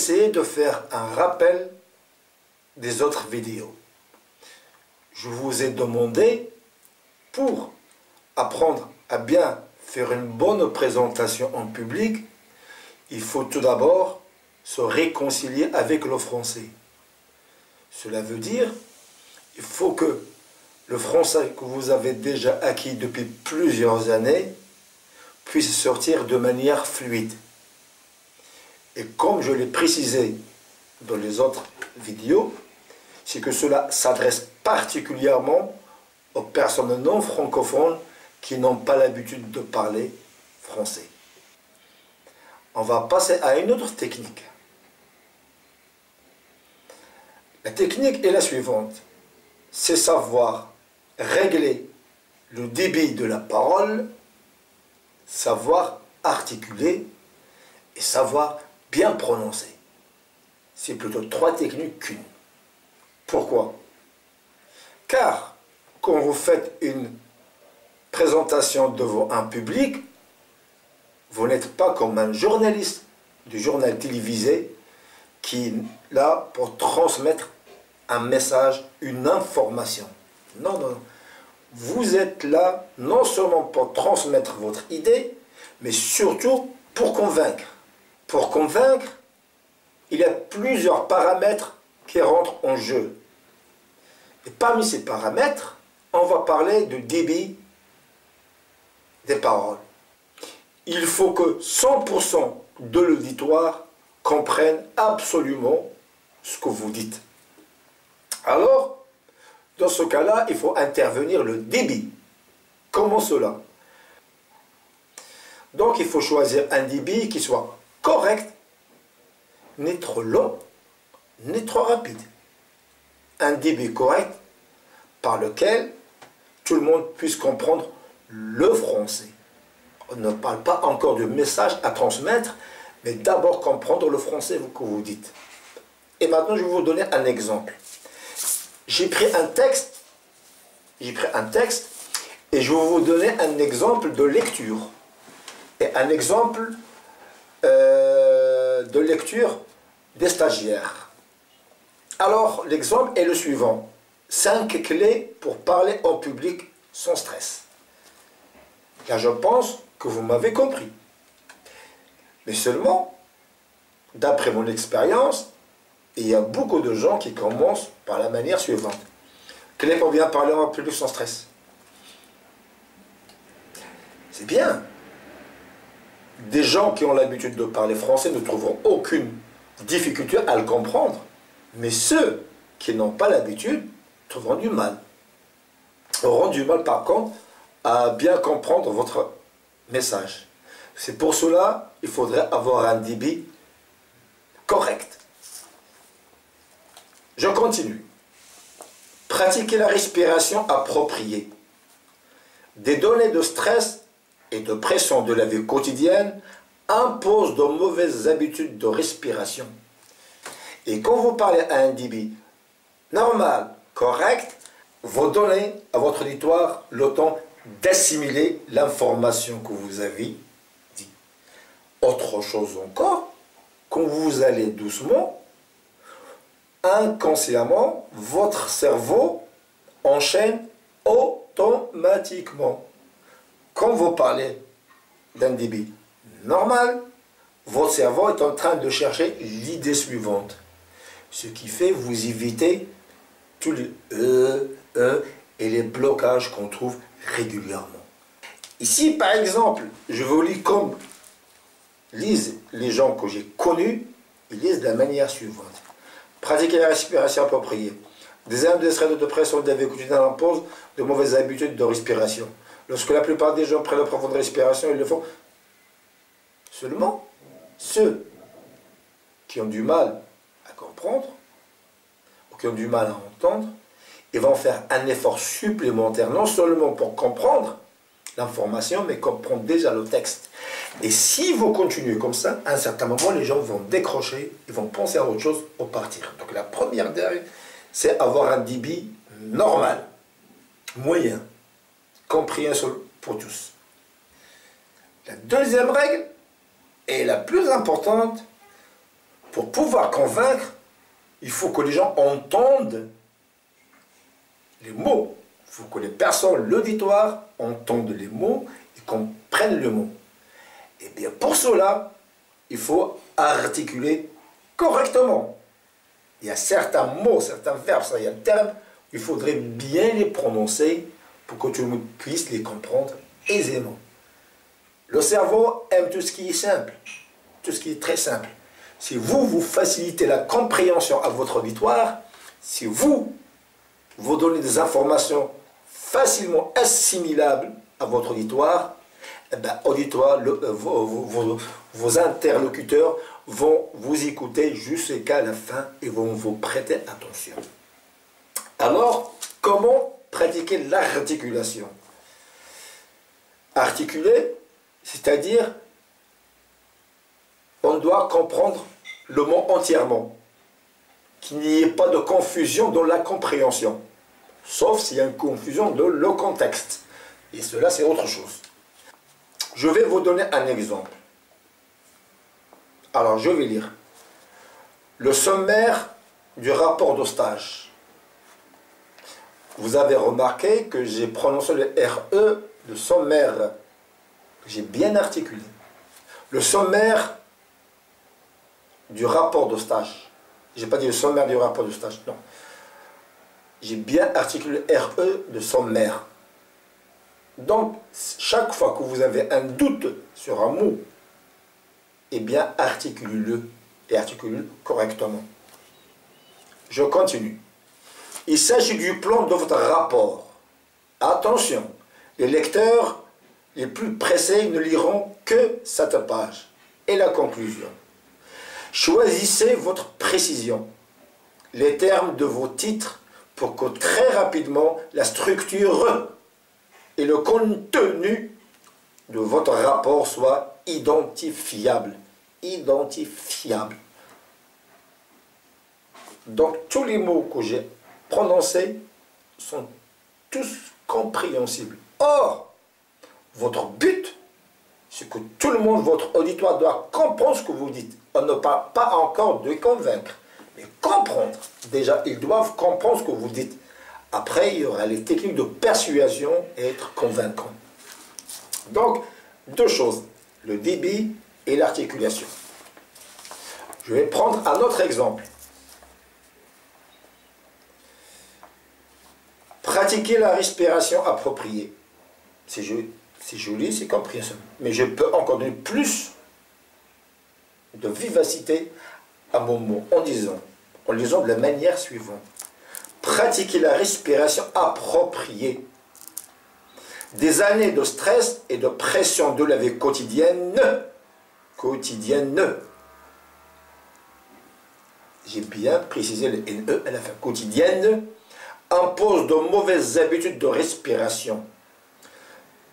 essayer de faire un rappel des autres vidéos. Je vous ai demandé, pour apprendre à bien faire une bonne présentation en public, il faut tout d'abord se réconcilier avec le français. Cela veut dire qu'il faut que le français que vous avez déjà acquis depuis plusieurs années puisse sortir de manière fluide. Et comme je l'ai précisé dans les autres vidéos, c'est que cela s'adresse particulièrement aux personnes non francophones qui n'ont pas l'habitude de parler français. On va passer à une autre technique. La technique est la suivante. C'est savoir régler le débit de la parole, savoir articuler et savoir bien prononcer. C'est plutôt 3 techniques qu'une. Pourquoi? Car quand vous faites une présentation devant un public, vous n'êtes pas comme un journaliste du journal télévisé qui est là pour transmettre un message, une information. Non, non, non. Vous êtes là non seulement pour transmettre votre idée, mais surtout pour convaincre. Pour convaincre, il y a plusieurs paramètres qui rentrent en jeu. Et parmi ces paramètres, on va parler du débit des paroles. Il faut que 100% de l'auditoire comprenne absolument ce que vous dites. Alors, dans ce cas-là, il faut intervenir le débit. Comment cela? Donc, il faut choisir un débit qui soit correct, ni trop long, ni trop rapide. Un débit correct par lequel tout le monde puisse comprendre le français. On ne parle pas encore de message à transmettre, mais d'abord comprendre le français que vous dites. Et maintenant, je vais vous donner un exemple. J'ai pris un texte et je vais vous donner un exemple de lecture. Et un exemple de lecture des stagiaires. Alors, l'exemple est le suivant. 5 clés pour parler en public sans stress. Là, je pense que vous m'avez compris. Mais seulement, d'après mon expérience, il y a beaucoup de gens qui commencent par la manière suivante. Clé pour bien parler en public sans stress. C'est bien. Des gens qui ont l'habitude de parler français ne trouveront aucune difficulté à le comprendre. Mais ceux qui n'ont pas l'habitude trouveront du mal. Auront du mal par contre à bien comprendre votre message. C'est pour cela qu'il faudrait avoir un débit correct. Je continue. Pratiquer la respiration appropriée. Des données de stress et de pression de la vie quotidienne imposent de mauvaises habitudes de respiration. Et quand vous parlez à un débit normal, correct, vous donnez à votre auditoire le temps d'assimiler l'information que vous avez dit. Autre chose encore, quand vous allez doucement, inconsciemment, votre cerveau enchaîne automatiquement. Quand vous parlez d'un débit normal, votre cerveau est en train de chercher l'idée suivante. Ce qui fait vous éviter tous les et les blocages qu'on trouve régulièrement. Ici, par exemple, je vous lis comme lisent les gens que j'ai connus, ils lisent de la manière suivante. Pratiquer la respiration appropriée. Des états de stress, de dépression, de la vie quotidienne imposent de mauvaises habitudes de respiration. Lorsque la plupart des gens prennent la profonde respiration, ils le font seulement ceux qui ont du mal à comprendre ou qui ont du mal à entendre, ils vont faire un effort supplémentaire, non seulement pour comprendre l'information, mais comprendre déjà le texte. Et si vous continuez comme ça, à un certain moment, les gens vont décrocher, ils vont penser à autre chose pour partir. Donc la première règle, c'est avoir un débit normal, moyen, compréhensible pour tous. La deuxième règle, et la plus importante, Pour pouvoir convaincre, il faut que les gens entendent les mots. Il faut que les personnes, l'auditoire, entendent les mots et comprennent le mot. Et bien pour cela, il faut articuler correctement. Il y a certains mots, certains verbes, certains termes, il faudrait bien les prononcer pour que tout le monde puisse les comprendre aisément. Le cerveau aime tout ce qui est simple, tout ce qui est très simple. Si vous facilitez la compréhension à votre auditoire, si vous donnez des informations facilement assimilables à votre auditoire, eh bien, vos interlocuteurs vont vous écouter jusqu'à la fin et vont vous prêter attention. Alors, comment pratiquer l'articulation? Articuler, c'est-à-dire, on doit comprendre le mot entièrement, qu'il n'y ait pas de confusion dans la compréhension, sauf s'il y a une confusion dans le contexte. Et cela, c'est autre chose. Je vais vous donner un exemple. Alors, je vais lire. Le sommaire du rapport de stage. Vous avez remarqué que j'ai prononcé le RE, le sommaire. J'ai bien articulé. Le sommaire du rapport de stage. Je n'ai pas dit le sommaire du rapport de stage, non. J'ai bien articulé RE de sommaire. Donc, chaque fois que vous avez un doute sur un mot, eh bien, articulez-le et articulez-le correctement. Je continue. Il s'agit du plan de votre rapport. Attention, les lecteurs les plus pressés ne liront que cette page et la conclusion. Choisissez votre précision, les termes de vos titres pour que très rapidement la structure et le contenu de votre rapport soient identifiables. Identifiables. Donc tous les mots que j'ai prononcés sont tous compréhensibles. Or, votre but, c'est que tout le monde, votre auditoire, doit comprendre ce que vous dites. On ne parle pas encore de convaincre, mais comprendre. Déjà, ils doivent comprendre ce que vous dites. Après, il y aura les techniques de persuasion et être convaincant. Donc, deux choses, le débit et l'articulation. Je vais prendre un autre exemple. Pratiquer la respiration appropriée. C'est joli, c'est compréhensible. Mais je peux encore donner plus de vivacité à mon mot en lisant de la manière suivante. Pratiquer la respiration appropriée. Des années de stress et de pression de la vie quotidienne, j'ai bien précisé le NE à la fin, quotidienne, impose de mauvaises habitudes de respiration.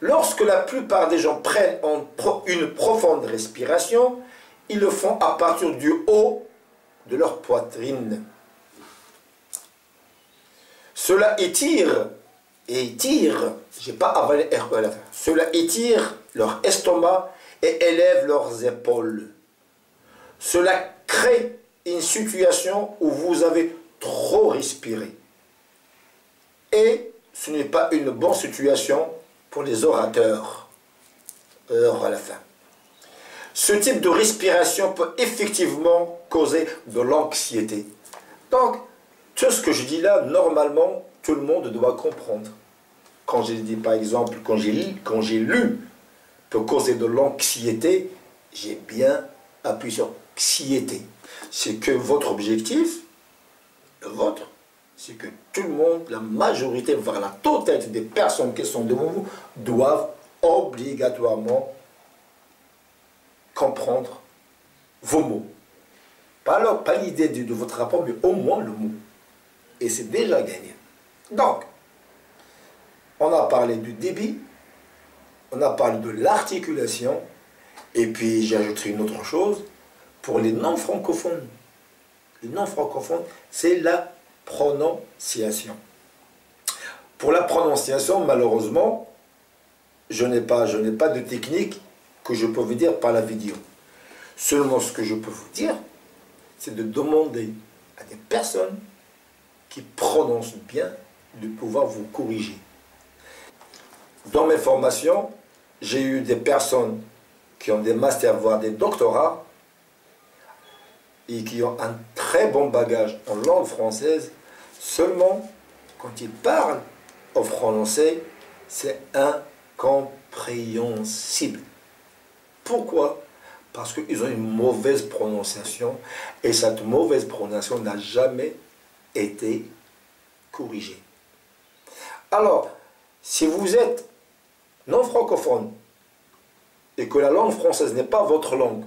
Lorsque la plupart des gens prennent une profonde respiration, ils le font à partir du haut de leur poitrine. Cela étire, j'ai pas avalé RE à la fin, cela étire leur estomac et élève leurs épaules. Cela crée une situation où vous avez trop respiré. Et ce n'est pas une bonne situation pour les orateurs. Heure à la fin. Ce type de respiration peut effectivement causer de l'anxiété. Donc, tout ce que je dis là, normalement, tout le monde doit comprendre. Quand j'ai dit, par exemple, quand j'ai lu peut causer de l'anxiété, j'ai bien appuyé sur anxiété. C'est que votre objectif, le vôtre, c'est que tout le monde, la majorité, voire la totalité des personnes qui sont devant vous, doivent obligatoirement comprendre vos mots. Pas l'idée de votre rapport, mais au moins le mot. Et c'est déjà gagné. Donc, on a parlé du débit, on a parlé de l'articulation, et puis j'ajouterai une autre chose, pour les non-francophones. Les non-francophones, c'est la prononciation. Pour la prononciation, malheureusement, je n'ai pas de technique que je peux vous dire par la vidéo. Seulement ce que je peux vous dire, c'est de demander à des personnes qui prononcent bien de pouvoir vous corriger. Dans mes formations, j'ai eu des personnes qui ont des masters, voire des doctorats, et qui ont un très bon bagage en langue française. Seulement, quand ils parlent au français, c'est incompréhensible. Pourquoi? Parce qu'ils ont une mauvaise prononciation, et cette mauvaise prononciation n'a jamais été corrigée. Alors, si vous êtes non francophone, et que la langue française n'est pas votre langue,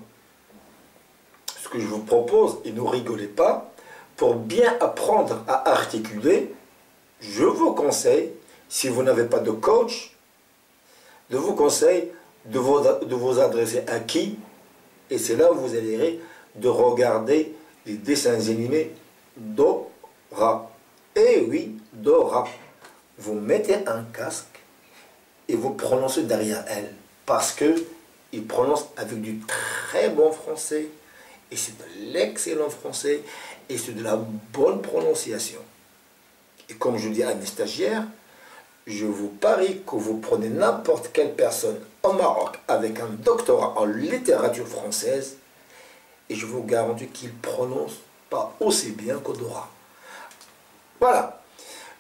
ce que je vous propose, et ne rigolez pas, pour bien apprendre à articuler, je vous conseille, si vous n'avez pas de coach, de vous conseille de vous adresser à qui, et c'est là où vous allez de regarder les dessins animés Dora. Eh oui, Dora. Vous mettez un casque et vous prononcez derrière elle, parce que il prononce avec du très bon français, et c'est de l'excellent français, et c'est de la bonne prononciation. Et comme je dis à mes stagiaires, je vous parie que vous prenez n'importe quelle personne au Maroc avec un doctorat en littérature française, et je vous garantis qu'il ne prononce pas aussi bien qu'Odora. Voilà.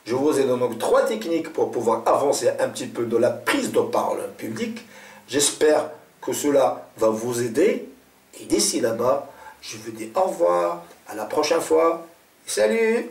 Je vous ai donné donc 3 techniques pour pouvoir avancer un petit peu dans la prise de parole en public. J'espère que cela va vous aider. Et d'ici là-bas, je vous dis au revoir, à la prochaine fois. Salut!